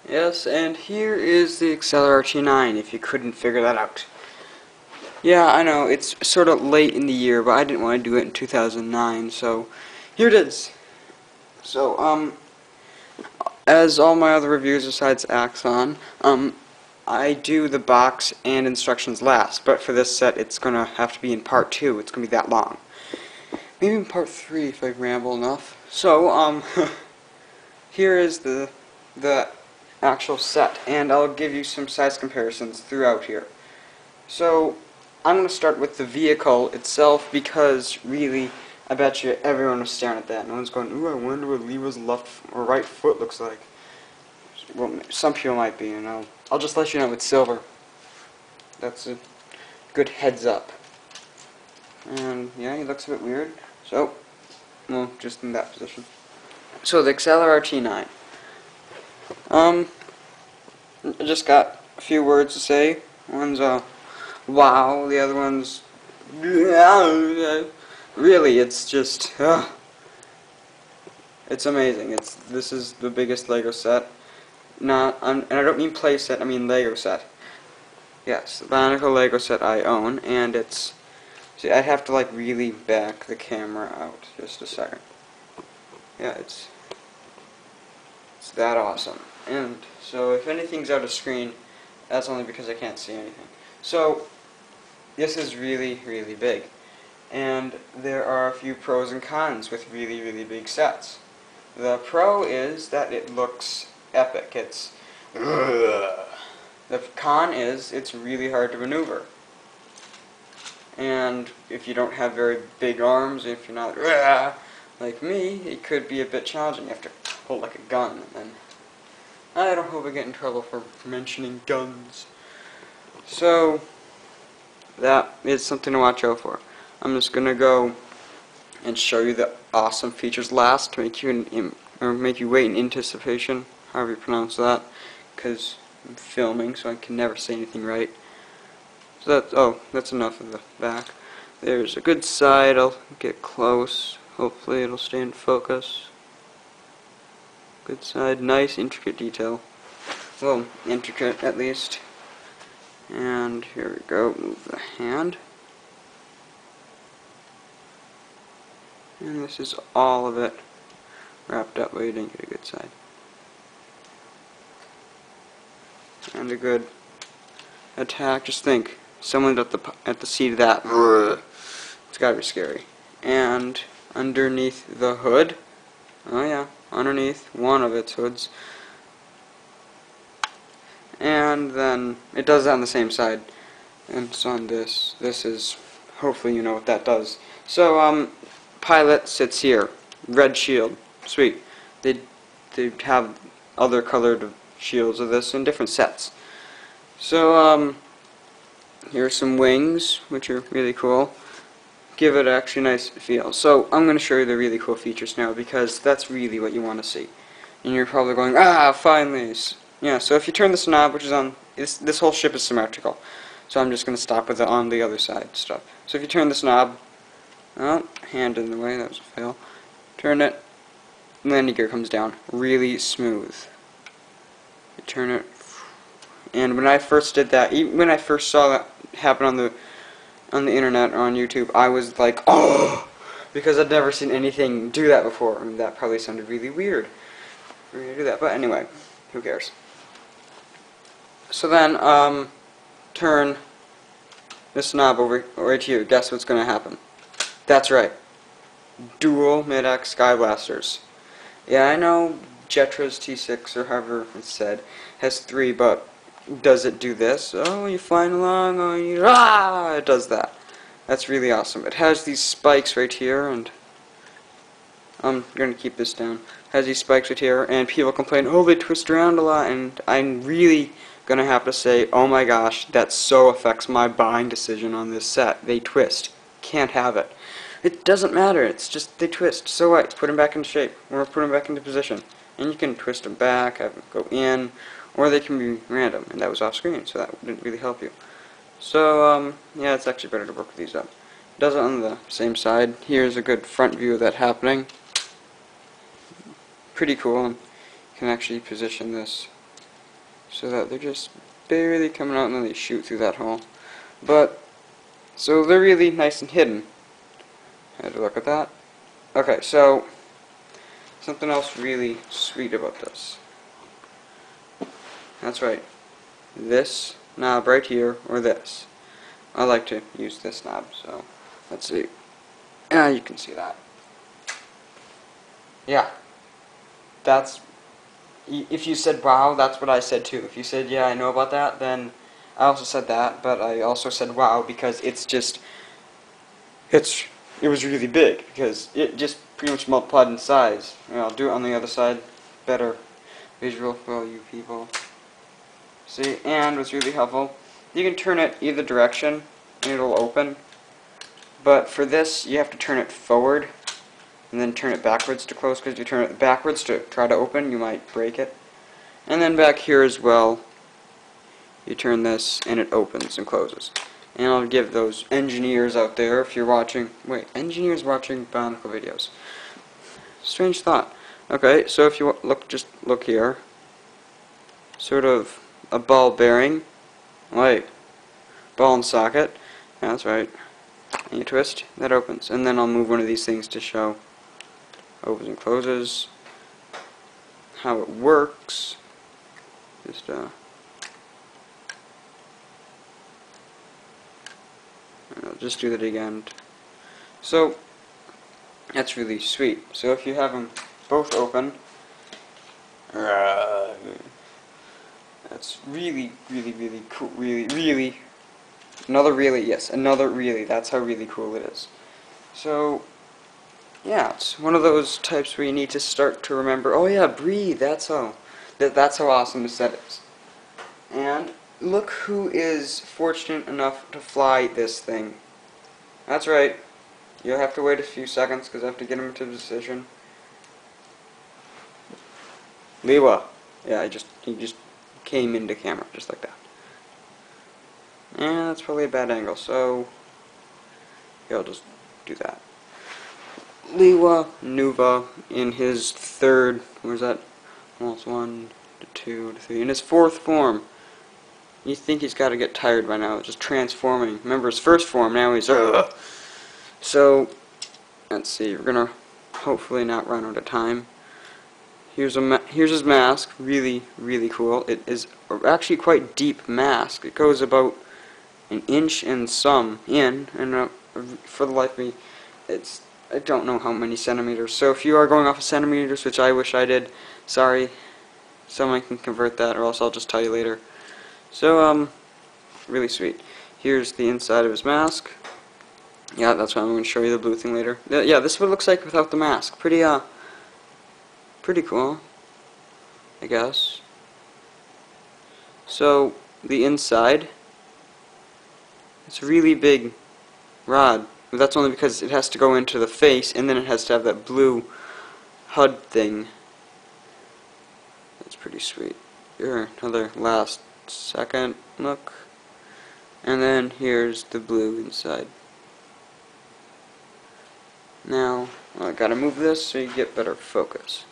Yes, and here is the Axalara T9, if you couldn't figure that out. Yeah, I know, it's sort of late in the year, but I didn't want to do it in 2009, so here it is. So, as all my other reviews besides Axon, I do the box and instructions last, but for this set it's gonna have to be in part 2, it's gonna be that long. Maybe in part 3 if I ramble enough. So, here is the actual set, and I'll give you some size comparisons throughout here. So, I'm going to start with the vehicle itself because, really, I bet you everyone was staring at that. No one's going, ooh, I wonder what Leroy's left or right foot looks like. Well, some people might be, you know. I'll just let you know it's silver. That's a good heads up. And, yeah, he looks a bit weird. So, well, just in that position. So, the Axalara T9. I just got a few words to say. One's wow, the other one's really, it's just it's amazing. This is the biggest Lego set. And I don't mean play set, I mean Lego set. Yes, the Bionicle Lego set I own, and it's, see, I'd have to like really back the camera out just a second. Yeah, it's that awesome. And so if anything's out of screen, that's only because I can't see anything. So this is really, really big. And there are a few pros and cons with really, really big sets. The pro is that it looks epic. It's the con is it's really hard to maneuver. And if you don't have very big arms, if you're not like me, it could be a bit challenging. You have to hold like a gun, and I don't hope I get in trouble for mentioning guns. So that is something to watch out for. I'm just gonna go and show you the awesome features last to make you wait in anticipation, however you pronounce that, because I'm filming, so I can never say anything right. So that's enough of the back. There's a good side. I'll get close. Hopefully it'll stay in focus. Good side, nice intricate detail. Well, intricate at least. And here we go. Move the hand. And this is all of it wrapped up where you didn't get a good side. And a good attack. Just think, someone at the seat of that. It's gotta be scary. And underneath the hood, oh yeah, underneath one of its hoods. And then it does that on the same side. And it's on this. This is, hopefully you know what that does. So, pilot sits here. Red shield. Sweet. They have other colored shields of this in different sets. So, here are some wings, which are really cool. Give it actually a nice feel. So, I'm going to show you the really cool features now, because that's really what you want to see. And you're probably going, finally. Yeah, so if you turn this knob, which is on, this whole ship is symmetrical. So I'm just going to stop with it on the other side stuff. So if you turn this knob, oh, hand in the way, that was a fail. Turn it, landing gear comes down, really smooth. You turn it, and when I first did that, even when I first saw that happen on the internet or on YouTube, I was like, oh, because I'd never seen anything do that before. I mean, that probably sounded really weird for me to do that, but anyway, who cares? So then, turn this knob over right here. Guess what's going to happen? That's right. Dual mid-X Sky Blasters. Yeah, I know Jetra's T6, or however it's said, has 3, but does it do this? Oh, you're flying along, oh, it does that. That's really awesome. It has these spikes right here, and I'm going to keep this down. It has these spikes right here, and people complain, oh, they twist around a lot, and I'm really going to have to say, oh my gosh, that so affects my buying decision on this set. They twist. Can't have it. It doesn't matter, it's just they twist. So what? Put them back in shape, or put them back into position. And you can twist them back, have them go in, or they can be random, and that was off screen, so that didn't really help you. So, yeah, it's actually better to work with these up. It does it on the same side. Here's a good front view of that happening. Pretty cool, and you can actually position this so that they're just barely coming out and then they shoot through that hole. But, so they're really nice and hidden. Had to look at that. Okay, so, something else really sweet about this. That's right. This knob right here, or this. I like to use this knob, so, let's see. You can see that. Yeah. That's, if you said wow, that's what I said too. If you said yeah, I know about that, then I also said that, but I also said wow because it was really big because it just pretty much multiplied in size. I'll do it on the other side, better visual for all you people. See, and what's really helpful, you can turn it either direction and it'll open, but for this you have to turn it forward and then turn it backwards to close, because if you turn it backwards to try to open, you might break it. And then back here as well, you turn this and it opens and closes. And I'll give those engineers out there, if you're watching, engineers watching Bionicle videos. Strange thought. Okay, so if you just look here, sort of a ball bearing, ball and socket, yeah, that's right, and you twist, that opens. And then I'll move one of these things to show opens and closes, how it works. I'll just do that again. So that's really sweet. So if you have them both open, that's really cool. Really, another really. That's how really cool it is. So yeah, it's one of those types where you need to start to remember, oh yeah, breathe, that's how awesome the set is. And look who is fortunate enough to fly this thing. That's right, you'll have to wait a few seconds because I have to get him into position. Liwa. Yeah, he just came into camera, just like that. And that's probably a bad angle, so yeah, I'll just do that. Liwa Nuva in his third, where's that? Almost 1 to 2 to 3. In his fourth form. You think he's got to get tired by now, just transforming. Remember his first form, now he's So, let's see, we're gonna hopefully not run out of time. Here's his mask, really cool. It is actually quite deep mask. It goes about an inch and some in, and for the life of me, I don't know how many centimeters. So if you are going off of centimeters, which I wish I did, sorry, someone can convert that, or else I'll just tell you later. So, really sweet. Here's the inside of his mask. Yeah, that's why I'm going to show you the blue thing later. Yeah, this is what it looks like without the mask. Pretty cool, I guess. So, the inside, it's a really big rod. But that's only because it has to go into the face, and then it has to have that blue HUD thing. That's pretty sweet. Here, another last second look. And then here's the blue inside. Now, I gotta move this so you get better focus.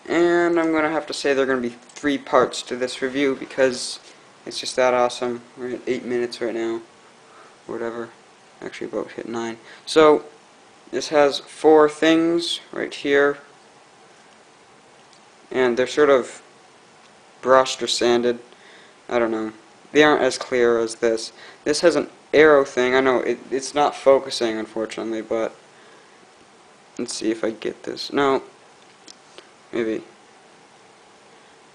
And I'm gonna have to say there are gonna be 3 parts to this review because it's just that awesome. We're at 8 minutes right now. Whatever. Actually about hit 9. So this has 4 things right here. And they're sort of brushed or sanded. I don't know. They aren't as clear as this. This has an arrow thing. I know it's not focusing, unfortunately, but let's see if I get this. No. Maybe.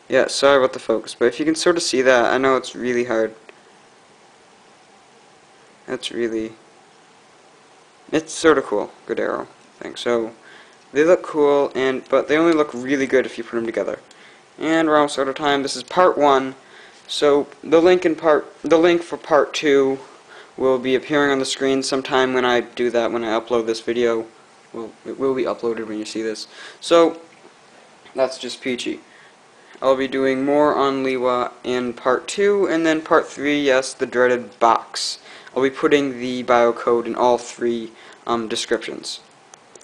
Yeah, sorry about the focus, but if you can sort of see that, I know it's really hard. It's sort of cool. Good arrow thing. So they look cool, but they only look really good if you put them together. And we're almost out of time. This is part 1. So the link for part 2 will be appearing on the screen sometime when I do that. When I upload this video, it will be uploaded when you see this. So that's just peachy. I'll be doing more on Liwa in part 2, and then part 3, yes, the dreaded box. I'll be putting the biocode in all 3 descriptions.